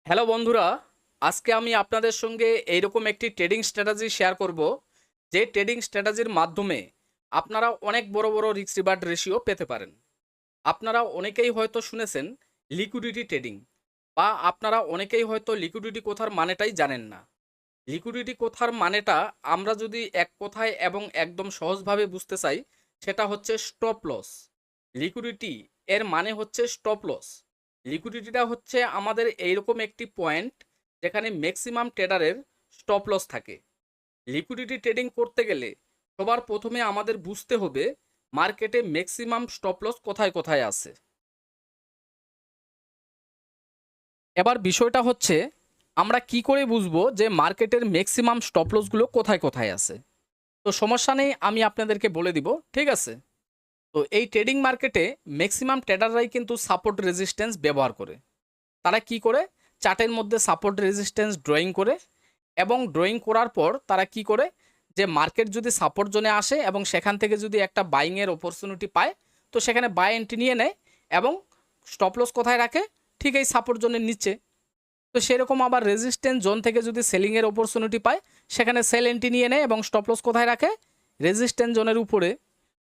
Hello বন্ধুরা, আজকে আমি আপনাদের সঙ্গে এইরকম একটি ট্রেডিং স্ট্র্যাটেজি শেয়ার করব, যে ট্রেডিং স্ট্র্যাটেজির মাধ্যমে আপনারা অনেক বড় বড় রিস্ক রিওয়ার্ড রেশিও পেতে পারেন। আপনারা অনেকেই হয়তো শুনেছেন লিকুইডিটি ট্রেডিং, বা আপনারা অনেকেই হয়তো লিকুইডিটি কথার মানেটাই জানেন না। লিকুইডিটি কথার মানেটা আমরা যদি এক কথায় এবং একদম সহজভাবে বুঝতে চাই, সেটা হচ্ছে স্টপ লস। লিকুইডিটি এর মানে হচ্ছে স্টপ লস। লিকুইডিটিটা হচ্ছে আমাদের এইরকম একটি পয়েন্ট যেখানে ম্যাক্সিমাম ট্রেডারের স্টপ লস থাকে। লিকুইডিটি ট্রেডিং করতে গেলে সবার প্রথমে আমাদের বুঝতে হবে মার্কেটে ম্যাক্সিমাম স্টপ লস কোথায় কোথায় আছে। এবার বিষয়টা হচ্ছে, আমরা কি করে বুঝবো যে মার্কেটের ম্যাক্সিমাম স্টপ লসগুলো কোথায় কোথায় আছে। তো সমস্যা নেই, আমি আপনাদেরকে বলে দিব, ঠিক আছে। তো এই ট্রেডিং মার্কেটে ম্যাক্সিমাম ট্রেডাররাই কিন্তু সাপোর্ট রেজিস্ট্যান্স ব্যবহার করে। তারা কি করে, চার্টের মধ্যে সাপোর্ট রেজিস্ট্যান্স ড্রয়িং করে, এবং ড্রয়িং করার পর তারা কি করে, যে মার্কেট যদি সাপোর্ট জোনে আসে এবং সেখান থেকে যদি একটা বাইংয়ের অপরচুনিটি পায়, তো সেখানে বাই এন্ট্রি নিয়ে নেয় এবং স্টপ লস কোথায় রাখে, ঠিক এই সাপোর্ট জোনের নিচে। তো সেরকম আবার রেজিস্ট্যান্স জোন থেকে যদি সেলিংয়ের অপরচুনিটি পায়, সেখানে সেল এন্ট্রি নিয়ে নেয় এবং স্টপ লস কোথায় রাখে, রেজিস্ট্যান্স জোনের উপরে।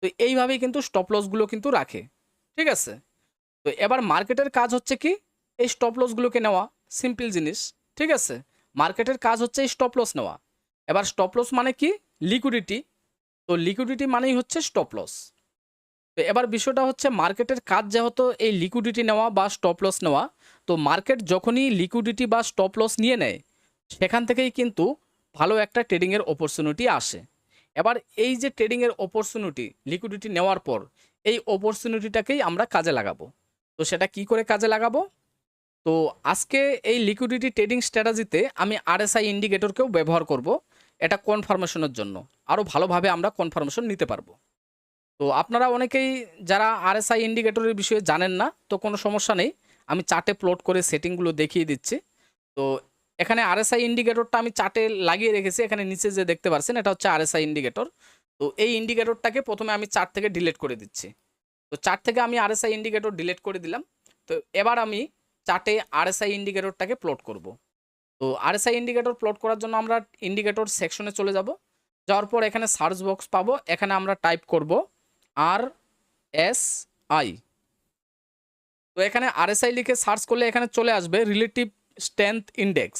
তো এইভাবেই কিন্তু স্টপ লসগুলো কিন্তু রাখে, ঠিক আছে। তো এবার মার্কেটের কাজ হচ্ছে কি, এই স্টপ লসগুলোকে নেওয়া। সিম্পল জিনিস, ঠিক আছে। মার্কেটের কাজ হচ্ছে এই স্টপ লস নেওয়া। এবার স্টপ লস মানে কি, লিকুইডিটি। তো লিকুইডিটি মানেই হচ্ছে স্টপ লস। তো এবার বিষয়টা হচ্ছে, মার্কেটের কাজ যেহেতু এই লিকুইডিটি নেওয়া বা স্টপ লস নেওয়া, তো মার্কেট যখনই লিকুইডিটি বা স্টপ লস নিয়ে নেয়, সেখান থেকেই কিন্তু ভালো একটা ট্রেডিংয়ের অপরচুনিটি আসে। এবার এই যে ট্রেডিংয়ের অপরচুনিটি লিকুইডিটি নেওয়ার পর, এই অপরচুনিটিটাকেই আমরা কাজে লাগাবো। তো সেটা কি করে কাজে লাগাবো? তো আজকে এই লিকুইডিটি ট্রেডিং স্ট্র্যাটেজিতে আমি আরএসআই ইন্ডিকেটরকেও ব্যবহার করব, এটা কনফার্মেশনের জন্য। আরও ভালোভাবে আমরা কনফার্মেশন নিতে পারবো। তো আপনারা অনেকেই যারা আরএসআই ইন্ডিকেটরের বিষয়ে জানেন না, তো কোনো সমস্যা নেই, আমি চার্টে প্লট করে সেটিংগুলো দেখিয়ে দিচ্ছি। তো এখানে আরএসআই ইন্ডিকেটরটা আমি চার্টে লাগিয়ে রেখেছি, এখানে নিচে যে দেখতে পাচ্ছেন এটা হচ্ছে আরএসআই ইন্ডিকেটর। তো এই ইন্ডিকেটরটাকে প্রথমে আমি চার্ট থেকে ডিলিট করে দিচ্ছি। তো চার্ট থেকে আমি আরএসআই ইন্ডিকেটর ডিলিট করে দিলাম। তো এবার আমি চার্টে আরএসআই ইন্ডিকেটরটাকে প্লট করব। তো আরএসআই ইন্ডিকেটর প্লট করার জন্য আমরা ইন্ডিকেটর সেকশনে চলে যাব। যাওয়ার পর এখানে সার্চ বক্স পাবো, এখানে আমরা টাইপ করব RSI। তো এখানে RSI লিখে সার্চ করলে এখানে চলে আসবে রিলেটিভ স্ট্রেংথ ইন্ডেক্স।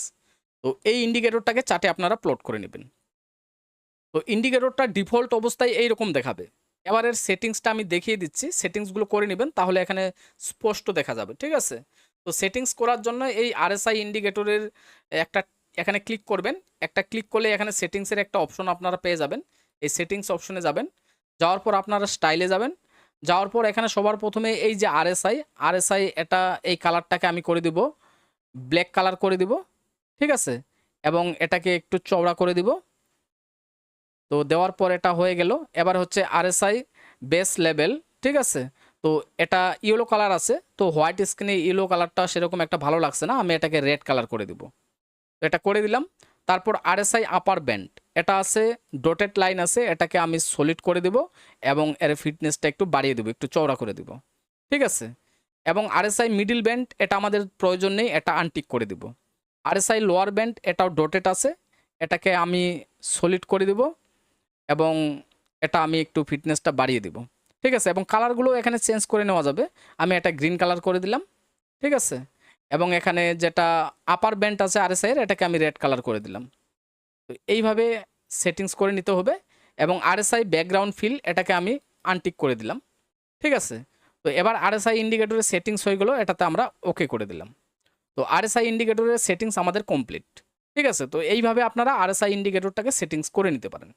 তো এই ইন্ডিকেটরটাকে চার্টে আপনারা প্লট করে নেবেন। তো ইন্ডিকেটরটা ডিফল্ট অবস্থায় এইরকম দেখাবে। এবার এর সেটিংসটা আমি দেখিয়ে দিচ্ছি, সেটিংসগুলো করে নেবেন, তাহলে এখানে স্পষ্ট দেখা যাবে, ঠিক আছে। তো সেটিংস করার জন্য এই আরএসআই ইন্ডিকেটরের একটা এখানে ক্লিক করবেন। একটা ক্লিক করলে এখানে সেটিংসের একটা অপশন আপনারা পেয়ে যাবেন। এই সেটিংস অপশনে যাবেন, যাওয়ার পর আপনারা স্টাইলে যাবেন। যাওয়ার পর এখানে সবার প্রথমে এই যে আরএসআই এটা এই কালারটাকে আমি করে দিব ব্ল্যাক কালার করে দিব, ঠিক আছে। এবং এটাকে একটু চওড়া করে দিব। তো দেওয়ার পর এটা হয়ে গেল। এবার হচ্ছে আরএসআই বেস লেভেল, ঠিক আছে। তো এটা ইয়েলো কালার আছে, তো হোয়াইট স্ক্রিনে ইয়েলো কালারটা সেরকম একটা ভালো লাগছে না, আমি এটাকে রেড কালার করে দিব। তো এটা করে দিলাম। তারপর আরএসআই আপার ব্যান্ড, এটা আছে ডটেড লাইন আছে, এটাকে আমি সলিড করে দিব এবং এর ফিটনেসটা একটু বাড়িয়ে দেবো, একটু চওড়া করে দিব, ঠিক আছে। এবং আরএসআই মিডিল ব্যান্ড, এটা আমাদের প্রয়োজন নেই, এটা আনটিক করে দিব। আরএসআই লোয়ার ব্যান্ড, এটাও ডটেড আছে, এটাকে আমি সলিড করে দিব এবং এটা আমি একটু ফিটনেসটা বাড়িয়ে দিব, ঠিক আছে। এবং কালারগুলো এখানে চেঞ্জ করে নেওয়া যাবে। আমি এটা গ্রিন কালার করে দিলাম, ঠিক আছে। এবং এখানে যেটা আপার ব্যান্ড আছে আরএসআই এর, এটাকে আমি রেড কালার করে দিলাম। তো এইভাবে সেটিংস করে নিতে হবে। এবং আরএসআই ব্যাকগ্রাউন্ড ফিল, এটাকে আমি আনটিক করে দিলাম, ঠিক আছে। তো এবার আরএসআই ইন্ডিকেটরের সেটিংস হয়ে গেলো, এটাতে আমরা ওকে করে দিলাম। তো আরএসআই ইন্ডিকেটরের সেটিংস আমাদের কমপ্লিট, ঠিক আছে। তো এইভাবে আপনারা আরএসআই ইন্ডিকেটরটাকে সেটিংস করে নিতে পারেন।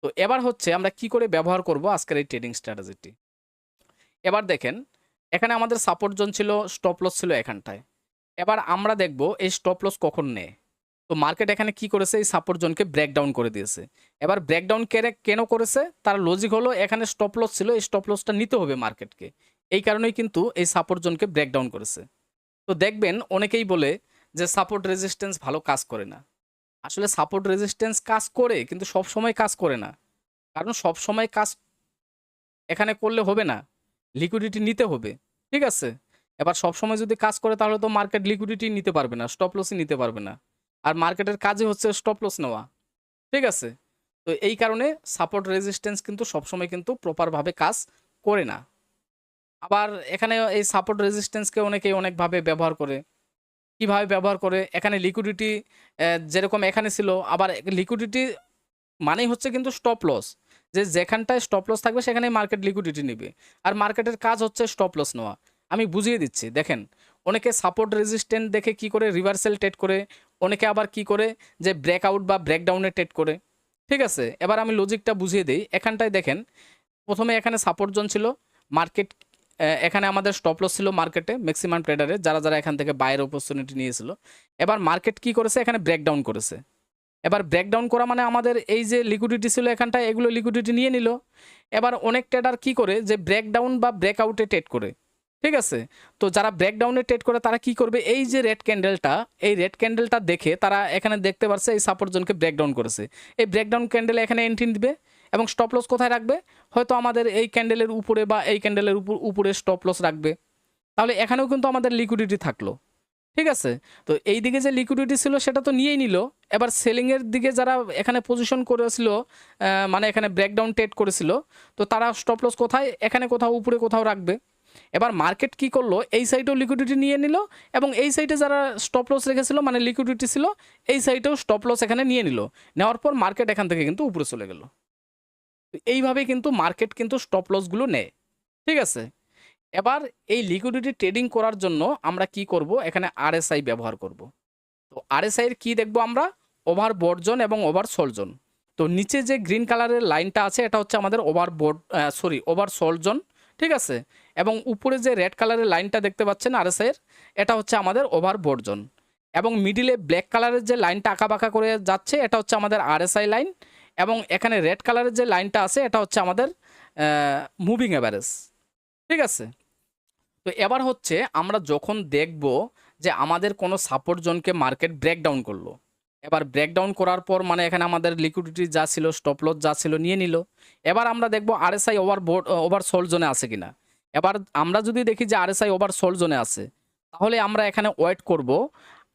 তো এবার হচ্ছে আমরা কি করে ব্যবহার করব আজকের এই ট্রেডিং স্ট্র্যাটেজিটি। এবার দেখেন, এখানে আমাদের সাপোর্ট জোন ছিল, স্টপ লস ছিল এখানটায়। এবার আমরা দেখব এই স্টপ লস কখন নেয়। তো মার্কেট এখানে কি করেছে, এই সাপোর্ট জোনকে ব্রেকডাউন করে দিয়েছে। এবার ব্রেকডাউন কেন করেছে, তার লজিক হলো এখানে স্টপ লস ছিল, এই স্টপ লসটা নিতে হবে মার্কেটকে। এই কারণেই কিন্তু এই সাপোর্ট জোনকে ব্রেকডাউন করেছে। তো দেখবেন অনেকেই বলে যে সাপোর্ট রেজিস্ট্যান্স ভালো কাজ করে না। আসলে সাপোর্ট রেজিস্ট্যান্স কাজ করে, কিন্তু সব সময় কাজ করে না। কারণ সব সময় কাজ এখানে করলে হবে না, লিকুইডিটি নিতে হবে, ঠিক আছে। এবার সবসময় যদি কাজ করে তাহলে তো মার্কেট লিকুইডিটি নিতে পারবে না, স্টপ লসই নিতে পারবে না। আর মার্কেটের কাজই হচ্ছে স্টপ লস নেওয়া, ঠিক আছে? তো এই কারণে সাপোর্ট রেজিস্ট্যান্স কিন্তু সবসময় কিন্তু প্রপারভাবে কাজ করে না। আবার এখানে এই সাপোর্ট রেজিস্ট্যান্সকে অনেকেই অনেকভাবে ব্যবহার করে। কিভাবে ব্যবহার করে? এখানে লিকুইডিটি যেরকম এখানে ছিল, আবার লিকুইডিটি মানেই হচ্ছে কিন্তু স্টপ লস। যে যেখানটায় স্টপ লস থাকবে সেখানেই মার্কেট লিকুইডিটি নিবে। আর মার্কেটের কাজ হচ্ছে স্টপ লস নেওয়া। আমি বুঝিয়ে দিচ্ছি, দেখেন। অনেকে সাপোর্ট রেজিস্ট্যান্ট দেখে কি করে রিভার্সাল ট্রেড করে, অনেকে আবার কি করে যে ব্রেকআউট বা ব্রেকডাউনে ট্রেড করে, ঠিক আছে? এবার আমি লজিকটা বুঝিয়ে দিই। এখানটায় দেখেন, প্রথমে এখানে সাপোর্ট জোন ছিল, মার্কেট এখানে আমাদের স্টপ লস ছিল মার্কেটে ম্যাক্সিমাম ট্রেডারে, যারা যারা এখান থেকে বায়ের অপরচুনিটি নিয়েছিল। এবার মার্কেট কি করেছে? এখানে ব্রেকডাউন করেছে। এবার ব্রেকডাউন করা মানে আমাদের এই যে লিকুইডিটি ছিল এখানটায়, এগুলো লিকুইডিটি নিয়ে নিল। এবার অনেক ট্রেডার কি করে? যে ব্রেকডাউন বা ব্রেকআউটে ট্রেড করে, ঠিক আছে? তো যারা ব্রেকডাউনে ট্রেড করে তারা কি করবে? এই যে রেড ক্যান্ডেলটা, এই রেড ক্যান্ডেলটা দেখে তারা এখানে দেখতে পারছে এই সাপোর্ট জোনকে ব্রেকডাউন করেছে। এই ব্রেকডাউন ক্যান্ডেলে এখানে এন্ট্রি দিবে এবং স্টপ লস কোথায় রাখবে? হয়তো আমাদের এই ক্যান্ডেলের উপরে বা এই ক্যান্ডেলের উপরে স্টপ লস রাখবে। তাহলে এখানেও কিন্তু আমাদের লিকুইডিটি থাকলো, ঠিক আছে? তো এই দিকে যে লিকুইডিটি ছিল সেটা তো নিয়েই নিল। এবার সেলিংয়ের দিকে যারা এখানে পজিশন করেছিল, মানে এখানে ব্রেকডাউন ট্রেড করেছিল, তো তারা স্টপ লস কোথায়? এখানে কোথাও উপরে কোথাও রাখবে। এবার মার্কেট কি করলো? এই সাইডেও লিকুইডিটি নিয়ে নিল এবং এই সাইডে যারা স্টপ লস রেখেছিল, মানে লিকুইডিটি ছিল, এই সাইডেও স্টপ লস এখানে নিয়ে নিল। নেওয়ার পর মার্কেট এখান থেকে কিন্তু উপরে চলে গেল। এইভাবে কিন্তু মার্কেট কিন্তু স্টপ লসগুলো নেয়, ঠিক আছে? এবার এই লিকুইডিটি ট্রেডিং করার জন্য আমরা কি করব? এখানে আরএসআই ব্যবহার করব। তো আরএসআই এর কি দেখব আমরা? ওভার বর্জন এবং ওভার সোলজন। তো নিচে যে গ্রিন কালারের লাইনটা আছে এটা হচ্ছে আমাদের ওভার সোলজন, ঠিক আছে? এবং উপরে যে রেড কালারের লাইনটা দেখতে পাচ্ছেন আরএসআই এর, এটা হচ্ছে আমাদের ওভার বর্জন। এবং মিডিলে ব্ল্যাক কালারের যে লাইনটা আঁকাবাঁকা করে যাচ্ছে এটা হচ্ছে আমাদের আরএসআই লাইন। এবং এখানে রেড কালারের যে লাইনটা আছে এটা হচ্ছে আমাদের মুভিং অ্যাভারেজ, ঠিক আছে? তো এবার হচ্ছে আমরা যখন দেখব যে আমাদের কোনো সাপোর্ট জোনকে মার্কেট ব্রেকডাউন করলো, এবার ব্রেকডাউন করার পর মানে এখানে আমাদের লিকুইডিটি যা ছিল, স্টপ লস যা ছিল নিয়ে নিল। এবার আমরা দেখব আরএসআই ওভার সোল্ড জোনে আছে কিনা। এবার আমরা যদি দেখি যে আরএসআই ওভার সোল্ড জোনে আছে, তাহলে আমরা এখানে ওয়েট করব।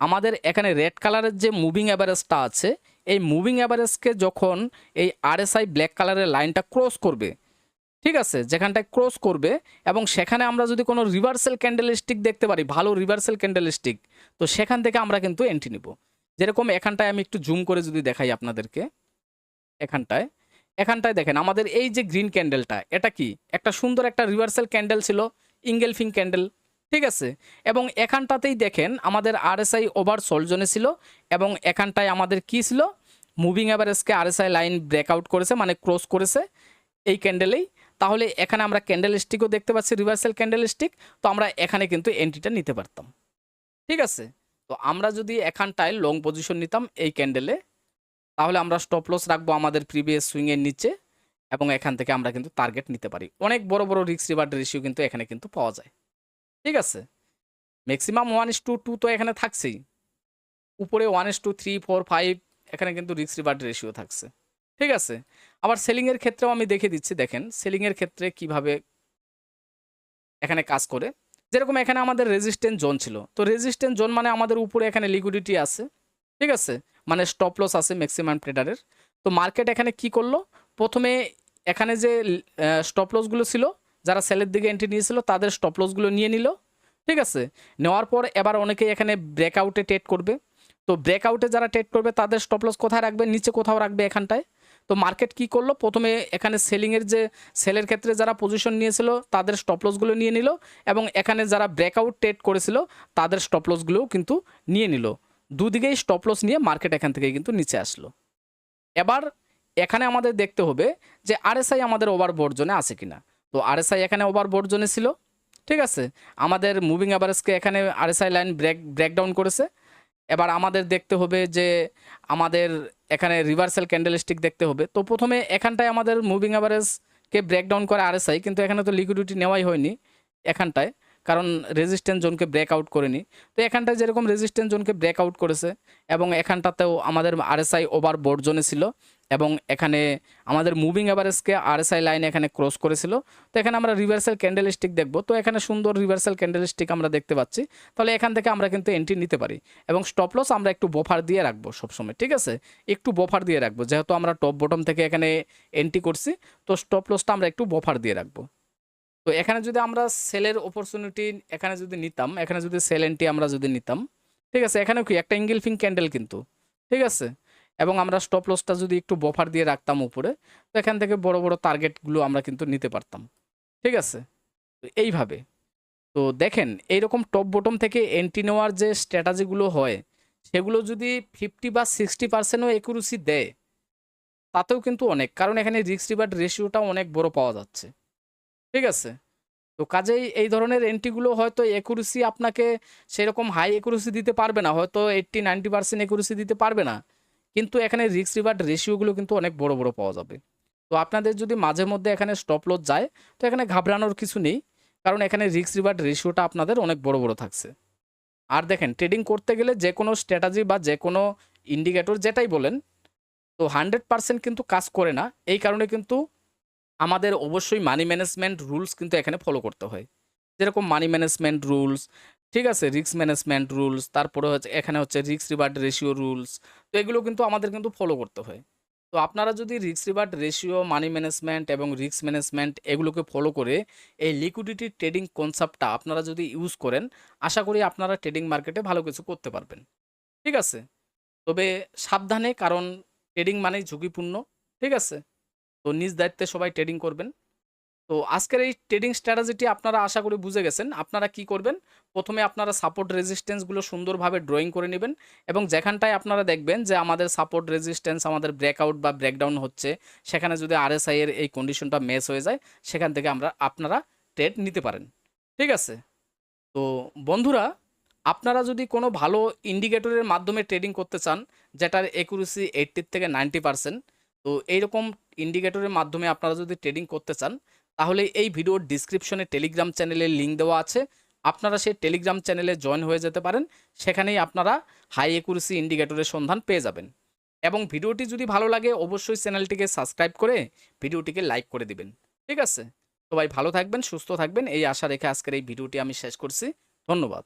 আমাদের এখানে রেড কালারের যে মুভিং অ্যাভারেজটা আছে, এই মুভিং অ্যাভারেজকে যখন এই আরএসআই ব্ল্যাক কালারের লাইনটা ক্রস করবে, ঠিক আছে, যেখানটায় ক্রস করবে, এবং সেখানে আমরা যদি কোনো রিভার্সাল ক্যান্ডেল স্টিক দেখতে পারি, ভালো রিভার্সাল ক্যান্ডেল স্টিক, তো সেখান থেকে আমরা কিন্তু এন্ট্রি নিব। যেরকম এখানটায় আমি একটু জুম করে যদি দেখাই আপনাদেরকে, এখানটায় এখানটায় দেখেন আমাদের এই যে গ্রিন ক্যান্ডেলটা, এটা কি একটা সুন্দর একটা রিভার্সাল ক্যান্ডেল ছিল, ইঙ্গেলফিং ক্যান্ডেল, ঠিক আছে? এবং এখানটাতেই দেখেন আমাদের আরএসআই ওভার সোল্ড জোনে ছিল এবং এখানটায় আমাদের কি ছিল? মুভিং অ্যাভারেজকে আরএসআই লাইন ব্রেকআউট করেছে, মানে ক্রস করেছে এই ক্যান্ডেলেই। তাহলে এখানে আমরা ক্যান্ডেল স্টিকও দেখতে পাচ্ছি, রিভার্সাল ক্যান্ডেল স্টিক। তো আমরা এখানে কিন্তু এন্ট্রিটা নিতে পারতাম, ঠিক আছে? তো আমরা যদি এখানটায় লং পজিশন নিতাম এই ক্যান্ডেলে, তাহলে আমরা স্টপ লস রাখবো আমাদের প্রিভিয়াস সুইংয়ের নিচে এবং এখান থেকে আমরা কিন্তু টার্গেট নিতে পারি। অনেক বড় বড় রিস্ক রিওয়ার্ড রেশিও কিন্তু এখানে কিন্তু পাওয়া যায়, ঠিক আছে? ম্যাক্সিমাম 1:2 তো এখানে থাকছেই, উপরে 1:3, 4, 5 এখানে কিন্তু রিস্ক রিওয়ার্ড রেশিও থাকছে, ঠিক আছে? আবার সেলিংয়ের ক্ষেত্রেও আমি দেখে দিচ্ছি, দেখেন সেলিংয়ের ক্ষেত্রে কিভাবে এখানে কাজ করে। যেরকম এখানে আমাদের রেজিস্ট্যান্স জোন ছিল, তো রেজিস্ট্যান্স জোন মানে আমাদের উপরে এখানে লিকুইডিটি আছে, ঠিক আছে? মানে স্টপ লস আছে ম্যাক্সিমাম ট্রেডারের। তো মার্কেট এখানে কি করলো? প্রথমে এখানে যে স্টপ লসগুলো ছিল, যারা সেলের দিকে এন্ট্রি নিয়েছিল তাদের স্টপ লসগুলো নিয়ে নিল, ঠিক আছে? নেওয়ার পর এবার অনেকেই এখানে ব্রেকআউটে ট্রেড করবে। তো ব্রেকআউটে যারা ট্রেড করবে তাদের স্টপ লস কোথায় রাখবে? নিচে কোথাও রাখবে এখানটায়। তো মার্কেট কি করলো? প্রথমে এখানে সেলের ক্ষেত্রে যারা পজিশন নিয়েছিল তাদের স্টপ লসগুলো নিয়ে নিল এবং এখানে যারা ব্রেকআউট ট্রেড করেছিল তাদের স্টপ লসগুলোও কিন্তু নিয়ে নিল। দুদিকেই স্টপ লস নিয়ে মার্কেট এখান থেকে কিন্তু নিচে আসলো। এবার এখানে আমাদের দেখতে হবে যে আরএসআই আমাদের ওভার বর্জনে আছে কিনা। তো আরএসআই এখানে ওভার বর্জনে ছিল, ঠিক আছে? আমাদের মুভিং অ্যাভারেজকে এখানে আরএসআই লাইন ব্রেকডাউন করেছে। এবার আমাদের দেখতে হবে যে আমাদের এখানে রিভার্সাল ক্যান্ডেল স্টিক দেখতে হবে। তো প্রথমে এখানটায় আমাদের মুভিং অ্যাভারেজকে ব্রেকডাউন করে আরএসআই, কিন্তু এখানে তো লিকুইডিটি নেওয়াই হয়নি এখানটায়, কারণ রেজিস্ট্যান্স জোনকে ব্রেকআউট করেনি। তো এখানটায় যেরকম রেজিস্ট্যান্স জোনকে ব্রেকআউট করেছে এবং এখানটাতেও আমাদের আরএসআই ওভার বোর্ড জোনে ছিল এবং এখানে আমাদের মুভিং অ্যাভারেজকে আরএসআই লাইন এখানে ক্রস করেছিল। তো এখানে আমরা রিভার্সাল ক্যান্ডেল স্টিক দেখব। তো এখানে সুন্দর রিভার্সাল ক্যান্ডেল স্টিক আমরা দেখতে পাচ্ছি। তাহলে এখান থেকে আমরা কিন্তু এন্ট্রি নিতে পারি এবং স্টপ লস আমরা একটু বফার দিয়ে রাখবো সবসময়, ঠিক আছে? একটু বফার দিয়ে রাখবো, যেহেতু আমরা টপ বটম থেকে এখানে এন্ট্রি করছি, তো স্টপ লসটা আমরা একটু বফার দিয়ে রাখবো। তো এখানে যদি আমরা সেলের অপরচুনিটি এখানে যদি নিতাম, এখানে যদি সেল এন্ট্রি আমরা যদি নিতাম, ঠিক আছে, এখানে কি একটা ইঙ্গেলফিং ক্যান্ডেল কিন্তু, ঠিক আছে, এবং আমরা স্টপ লসটা যদি একটু বফার দিয়ে রাখতাম উপরে, তো এখান থেকে বড় বড় টার্গেটগুলো আমরা কিন্তু নিতে পারতাম, ঠিক আছে? তো এইভাবে তো দেখেন এইরকম টপ বটম থেকে এন্ট্রি নেওয়ার যে স্ট্র্যাটাজিগুলো হয়, সেগুলো যদি 50 বা 60%ও একুরেসি দেয়, তাতেও কিন্তু অনেক, কারণ এখানে রিস্ক রিওয়ার্ড রেশিওটা অনেক বড় পাওয়া যাচ্ছে, ঠিক আছে? তো কাজেই এই ধরনের এন্ট্রিগুলো হয়তো একুরেসি আপনাকে সেরকম হাই একুরেসি দিতে পারবে না, হয়তো 80-90% একুরেসি দিতে পারবে না, কিন্তু এখানে রিস্ক রিওয়ার্ড রেশিওগুলো কিন্তু অনেক বড় বড় পাওয়া যাবে। তো আপনাদের যদি মাঝে মধ্যে এখানে স্টপ লস যায়, তো এখানে ঘাবড়ানোর কিছু নেই, কারণ এখানে রিস্ক রিওয়ার্ড রেশিওটা আপনাদের অনেক বড় বড় থাকছে। আর দেখেন ট্রেডিং করতে গেলে যে কোনো স্ট্র্যাটাজি বা যে কোনো ইন্ডিকেটর যেটাই বলেন, তো 100% কিন্তু কাজ করে না। এই কারণে কিন্তু আমাদের অবশ্যই মানি ম্যানেজমেন্ট রুলস কিন্তু এখানে ফলো করতে হয়, যেরকম মানি ম্যানেজমেন্ট রুলস, ঠিক আছে, রিস্ক ম্যানেজমেন্ট রুলস, তারপরে হচ্ছে এখানে হচ্ছে রিস্ক রিওয়ার্ড রেশিও রুলস। তো এগুলো কিন্তু আমাদের কিন্তু ফলো করতে হয়। তো আপনারা যদি risk reward ratio, money management এবং রিস্ক ম্যানেজমেন্ট এগুলোকে ফলো করে এই লিকুইডিটি ট্রেডিং কনসেপ্টটা আপনারা যদি ইউজ করেন, আশা করি আপনারা ট্রেডিং মার্কেটে ভালো কিছু করতে পারবেন, ঠিক আছে? তবে সাবধানে, কারণ ট্রেডিং মানেই ঝুঁকিপূর্ণ, ঠিক আছে? তো নিজ দায়িত্বে সবাই ট্রেডিং করবেন। তো আজকের এই ট্রেডিং স্ট্র্যাটেজিটি আপনারা আশা করি বুঝে গেছেন। আপনারা কি করবেন, প্রথমে আপনারা সাপোর্ট রেজিস্ট্যান্সগুলো সুন্দরভাবে ড্রয়িং করে নেবেন এবং যেখানটায় আপনারা দেখবেন যে আমাদের সাপোর্ট রেজিস্ট্যান্স আমাদের ব্রেকআউট বা ব্রেকডাউন হচ্ছে, সেখানে যদি আরএসআই এর এই কন্ডিশনটা ম্যাচ হয়ে যায়, সেখান থেকে আপনারা ট্রেড নিতে পারেন, ঠিক আছে? তো বন্ধুরা, আপনারা যদি কোনো ভালো ইন্ডিকেটরের মাধ্যমে ট্রেডিং করতে চান, যেটার একুরেসি 80 থেকে 90%, তো এইরকম ইন্ডিকেটরের মাধ্যমে আপনারা যদি ট্রেডিং করতে চান, তাহলে এই ভিডিওর ডিসক্রিপশনে টেলিগ্রাম চ্যানেলের লিঙ্ক দেওয়া আছে। আপনারা সেই টেলিগ্রাম চ্যানেলে জয়েন হয়ে যেতে পারেন। সেখানেই আপনারা হাই একুরেসি ইন্ডিকেটরের সন্ধান পেয়ে যাবেন। এবং ভিডিওটি যদি ভালো লাগে, অবশ্যই চ্যানেলটিকে সাবস্ক্রাইব করে ভিডিওটিকে লাইক করে দিবেন, ঠিক আছে? সবাই ভালো থাকবেন, সুস্থ থাকবেন, এই আশা রেখে আজকের এই ভিডিওটি আমি শেষ করছি। ধন্যবাদ।